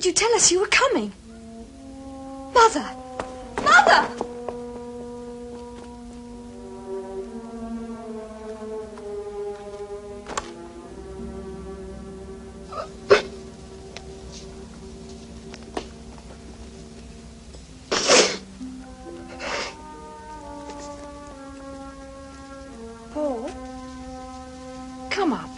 didn't you tell us you were coming? Mother! Mother! Paul, come up.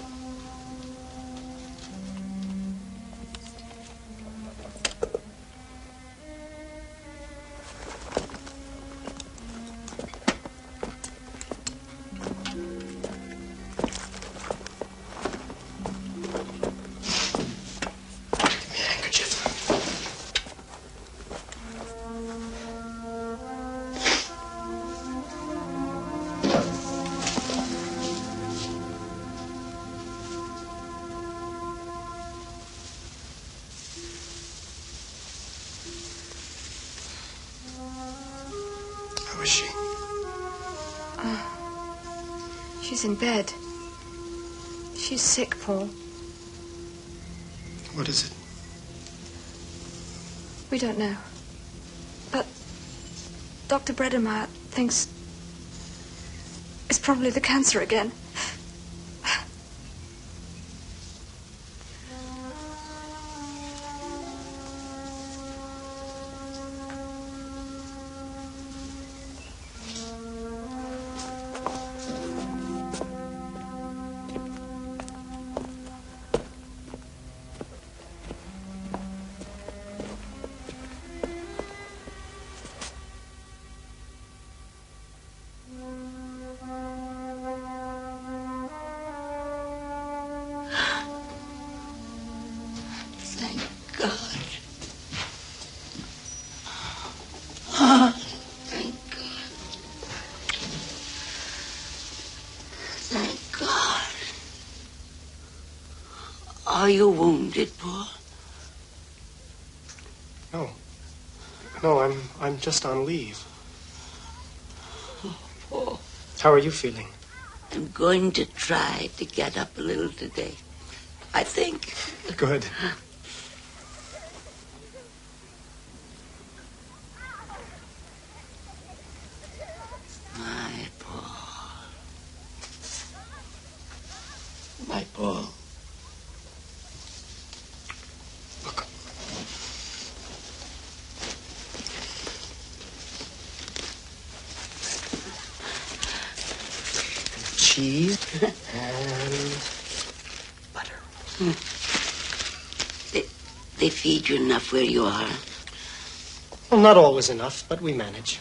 How is she? She's in bed. She's sick, Paul. What is it? We don't know. But Dr. Bredemeyer thinks it's probably the cancer again. Are you wounded, Paul? No. No, I'm just on leave. Oh, Paul. How are you feeling? I'm going to try to get up a little today. I think. Good. My Paul. My Paul. Look. Cheese and butter. They feed you enough where you are? Well, not always enough, but we manage.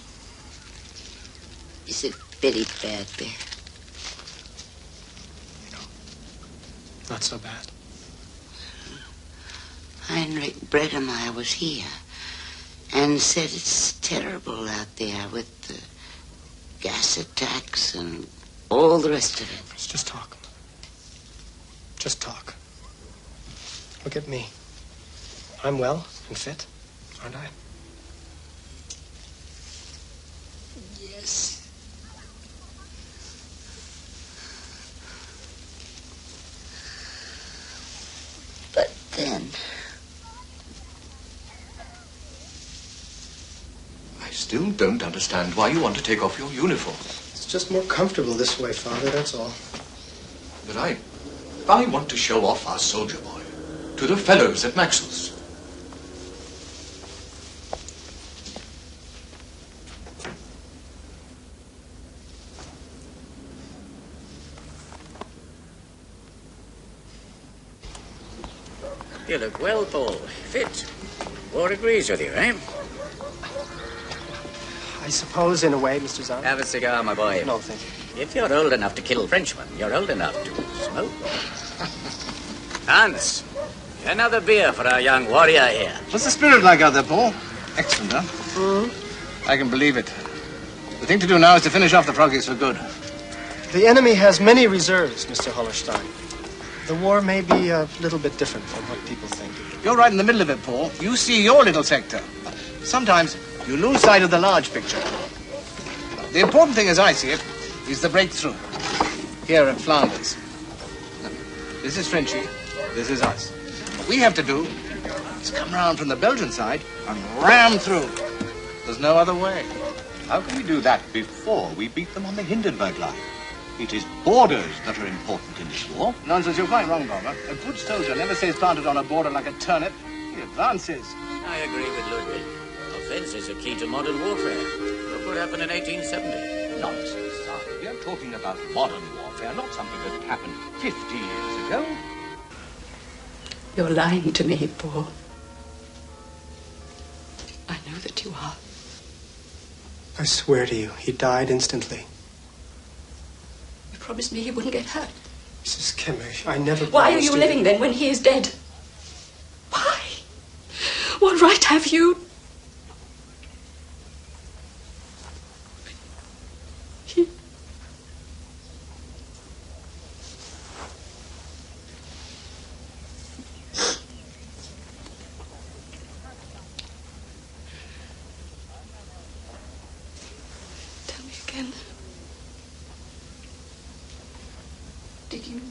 Is it very bad there? No. Not so bad. Heinrich Bredemeyer was here and said it's terrible out there with the gas attacks and all the rest of it. Let's just talk. Just talk. Look at me. I'm well and fit, aren't I? Yes. But then... I still don't understand why you want to take off your uniform. It's just more comfortable this way, Father, that's all. But I want to show off our soldier boy to the fellows at Maxwell's. You look well, Paul. Fit. War agrees with you, eh? I suppose, in a way, Mr. Zahn. Have a cigar, my boy. No, thank you. If you're old enough to kill Frenchmen, you're old enough to smoke. Hans, another beer for our young warrior here. What's the spirit like out there, Paul? Excellent, huh? I can believe it. The thing to do now is to finish off the progress for good. The enemy has many reserves, Mr. Hollerstein. The war may be a little bit different from what people think. You're right in the middle of it, Paul. You see your little sector. Sometimes you lose sight of the large picture. The important thing, as I see it, is the breakthrough. Here at Flanders. This is Frenchy. This is us. What we have to do He's come round from the Belgian side and rammed through. There's no other way. How can we do that before we beat them on the Hindenburg line? It is borders that are important in this war. Nonsense, you're quite wrong, Bomber. A good soldier never stays planted on a border like a turnip. He advances. I agree with Ludwig. Offense is a key to modern warfare. Look what happened in 1870. Nonsense, son. We are talking about modern warfare, not something that happened 50 years ago. You're lying to me, Paul. I know that you are. I swear to you, he died instantly. You promised me he wouldn't get hurt. Mrs. Kimmich, I never Why are promised you living then when he is dead? Why? What right have you? Tell me again. Did you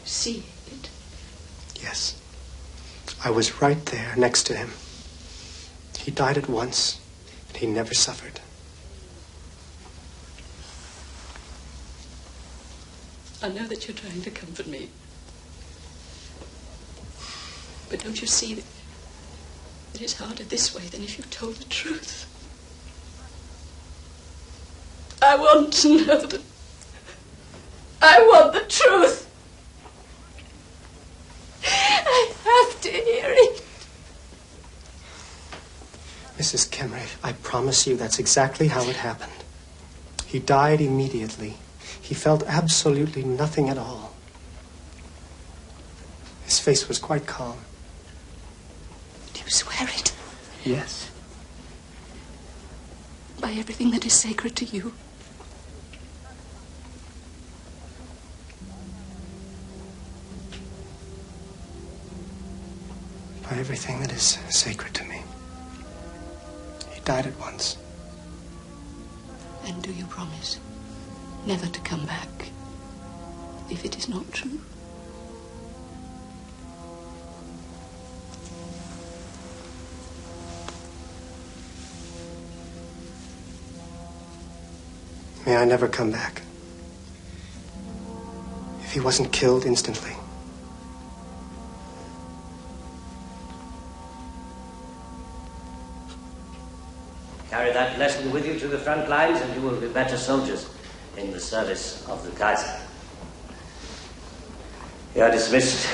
see it? Yes. I was right there next to him. He died at once, and he never suffered. I know that you're trying to comfort me. But don't you see that it is harder this way than if you told the truth? I want to know that. I want the truth. I have to hear it. Mrs. Kimmich, I promise you that's exactly how it happened. He died immediately. He felt absolutely nothing at all. His face was quite calm. Do you swear it? Yes. By everything that is sacred to you? By everything that is sacred to me. He died at once. And do you promise never to come back if it is not true? May I never come back. If he wasn't killed instantly. Carry that lesson with you to the front lines and you will be better soldiers in the service of the Kaiser. You are dismissed.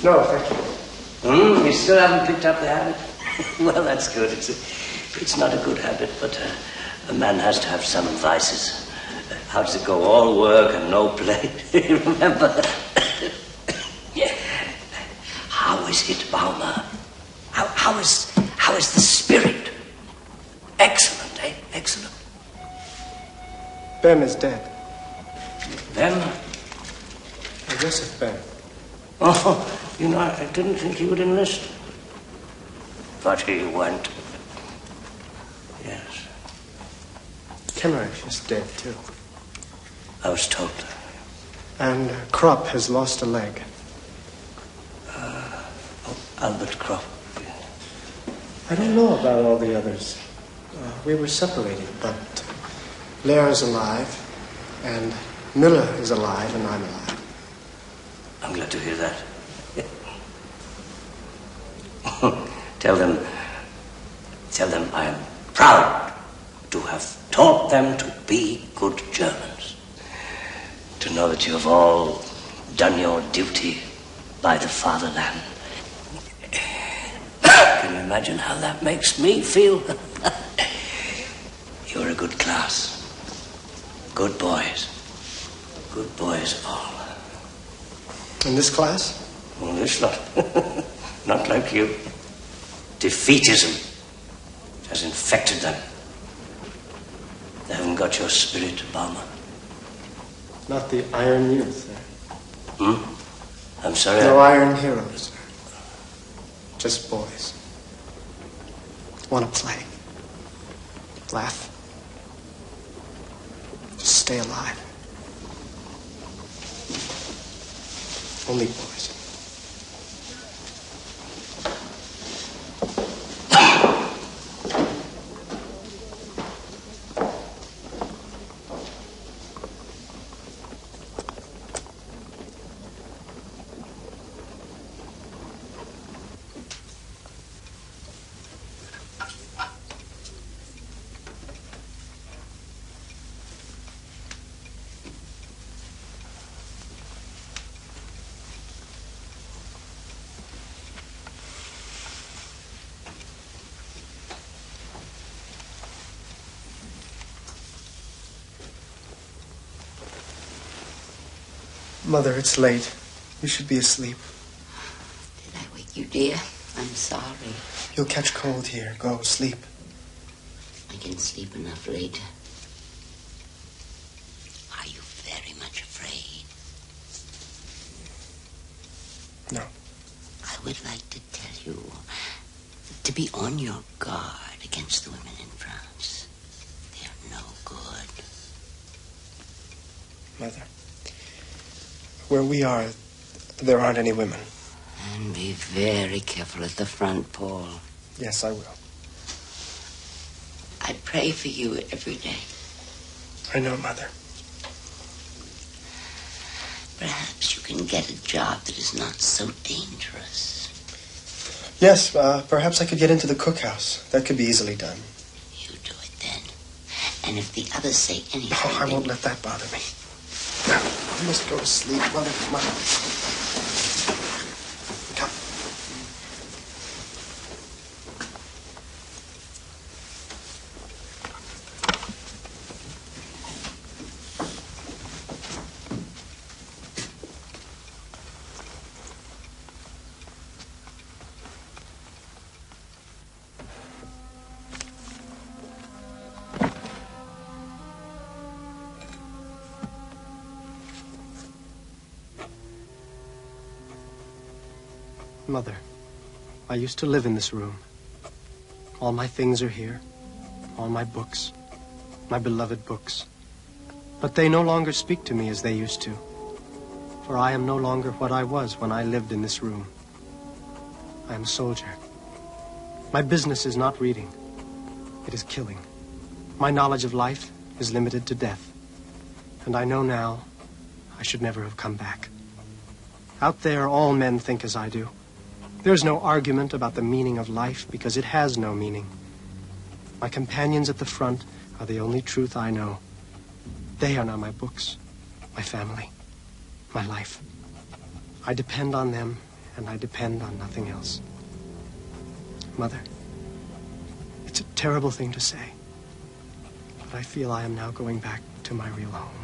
No, thank you. You still haven't picked up the habit? Well, that's good. It's not a good habit, but a man has to have some vices. How does it go? All work and no play. Remember? Yeah. How is it, Baumer? How is the spirit? Excellent, eh? Excellent. Ben is dead. Ben? Joseph Ben. Oh, you know, I didn't think he would enlist. But he went. Yes. Kimmich is dead, too. I was told. And Krupp has lost a leg. Albert Krupp. I don't know about all the others. We were separated, but Blair's alive, and Miller is alive, and I'm alive. I'm glad to hear that. Tell them I am proud to have taught them to be good Germans. To know that you have all done your duty by the fatherland. Can you imagine how that makes me feel? You're a good class. Good boys. Good boys all. In this class? Oh, this lot. Not like you. Defeatism has infected them. They haven't got your spirit, Bomber. Not the Iron Youth, sir. I'm sorry. No Iron Heroes, sir. Just boys. Want to play. Laugh. Just stay alive. Only boys. Mother, it's late. You should be asleep. Did I wake you, dear? I'm sorry. You'll catch cold here. Go, sleep. I can sleep enough later. Are you very much afraid? No. I would like to tell you to be on your guard against the women in France. They're no good. Mother, where we are, there aren't any women. And be very careful at the front, Paul. Yes, I will. I pray for you every day. I know, Mother. Perhaps you can get a job that is not so dangerous. Yes, perhaps I could get into the cookhouse. That could be easily done. You do it then. And if the others say anything... Oh, I won't let that bother me. Now, I must go to sleep. Mother, come on. Come. Mother, I used to live in this room. All my things are here. All my books. My beloved books. But they no longer speak to me as they used to. For I am no longer what I was when I lived in this room. I am a soldier. My business is not reading. It is killing. My knowledge of life is limited to death. And I know now I should never have come back. Out there, all men think as I do. There's no argument about the meaning of life because it has no meaning. My companions at the front are the only truth I know. They are now my books, my family, my life. I depend on them, and I depend on nothing else. Mother, it's a terrible thing to say, but I feel I am now going back to my real home.